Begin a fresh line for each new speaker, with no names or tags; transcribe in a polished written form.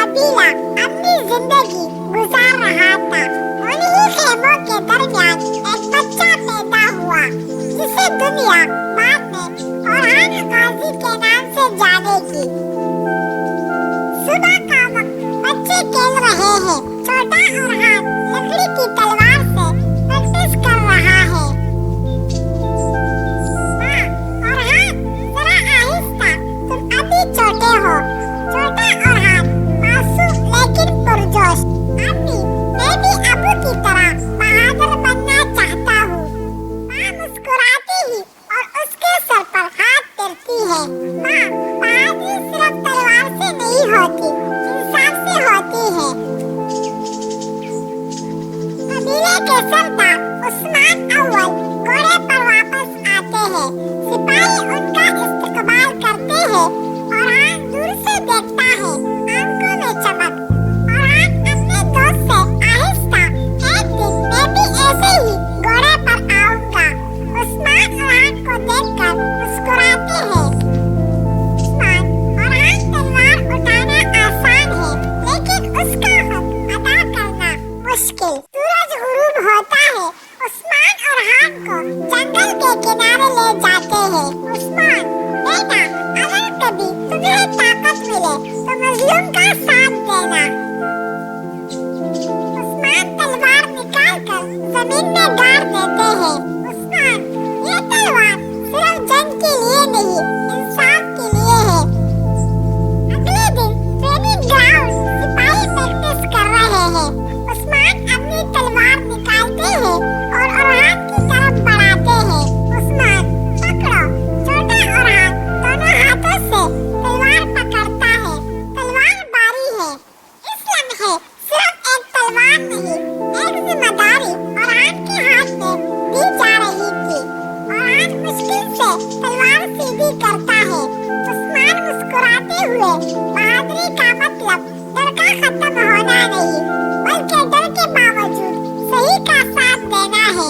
कबीला अपनी जिंदगी गुजार रहा था। उन्हीं खेमों के दरमियान एक बच्चा पैदा हुआ जिसे दुनिया बाद में औरहान गाजी के नाम से जानेगी। सुबह का वक्त बच्चे खेल रहे हैं। छोटा औरहान लकड़ी की तलवार से प्रैक्टिस कर रहा है। माँ, औरहान जरा आहिस्ता, तुम अभी छोटे हो। छोटा औरहान मासूम लेकिन पुरजोश, अम्मी मैं भी अबू की तरह बहादुर बनना चाहता हूँ। माँ मुस्कुराती ही और उसके सर पर हाथ फेरती है। माँ, बहादुरी सिर्फ तलवार से नहीं होती, इंसाफ से होती है। कबीले के सरदार उस्मान अव्वल घोड़े पर वापस आते हैं। सिपाही उनका इस्तकबाल करते हैं। औरहान दूर से देखता है, आंखों में चमक। औरहान अपने दोस्त से आहिस्ता, एक दिन मैं भी ऐसे ही घोड़े पर आऊंगा। उस्मान औरहान को देखकर मुस्कुराते हैं। उस्मान, औरहान तलवार उठाना आसान है, लेकिन उसका हक अदा करना मुश्किल। सूरज गुरूब होता है। उस्मान औरहान को जंगल के किनारे ले जाते हैं। उस्मान, बेटा, अगर कभी तुम्हें ताकत मिले तो मजलूम का साथ देना। उस्मान तलवार निकालकर जमीन में गाड़ देते हैं। उस्मान, ये तलवार सिर्फ जंग के लिए नहीं, इंसाफ के लिए है। अगले दिन ट्रेनिंग ग्राउंड सिपाही प्रैक्टिस कर रहे हैं। उस्मान अपनी तलवार निकालते हैं और औरहान की तरफ बढ़ाते हैं। उस्मान, पकड़ो। छोटा औरहान दोनों हाथों से तलवार पकड़ता है। तलवार बारी है। इस लम्हे सिर्फ एक तलवार नहीं, एक जिम्मेदारी औरहान के हाथ में दी जा रही थी। औरहान मुश्किल से तलवार सीधी करता है। उस्मान मुस्कुराते हुए, बहादुरी का मतलब डर का खत्म होना नहीं, बल्कि डर के बावजूद सही का साथ देना है।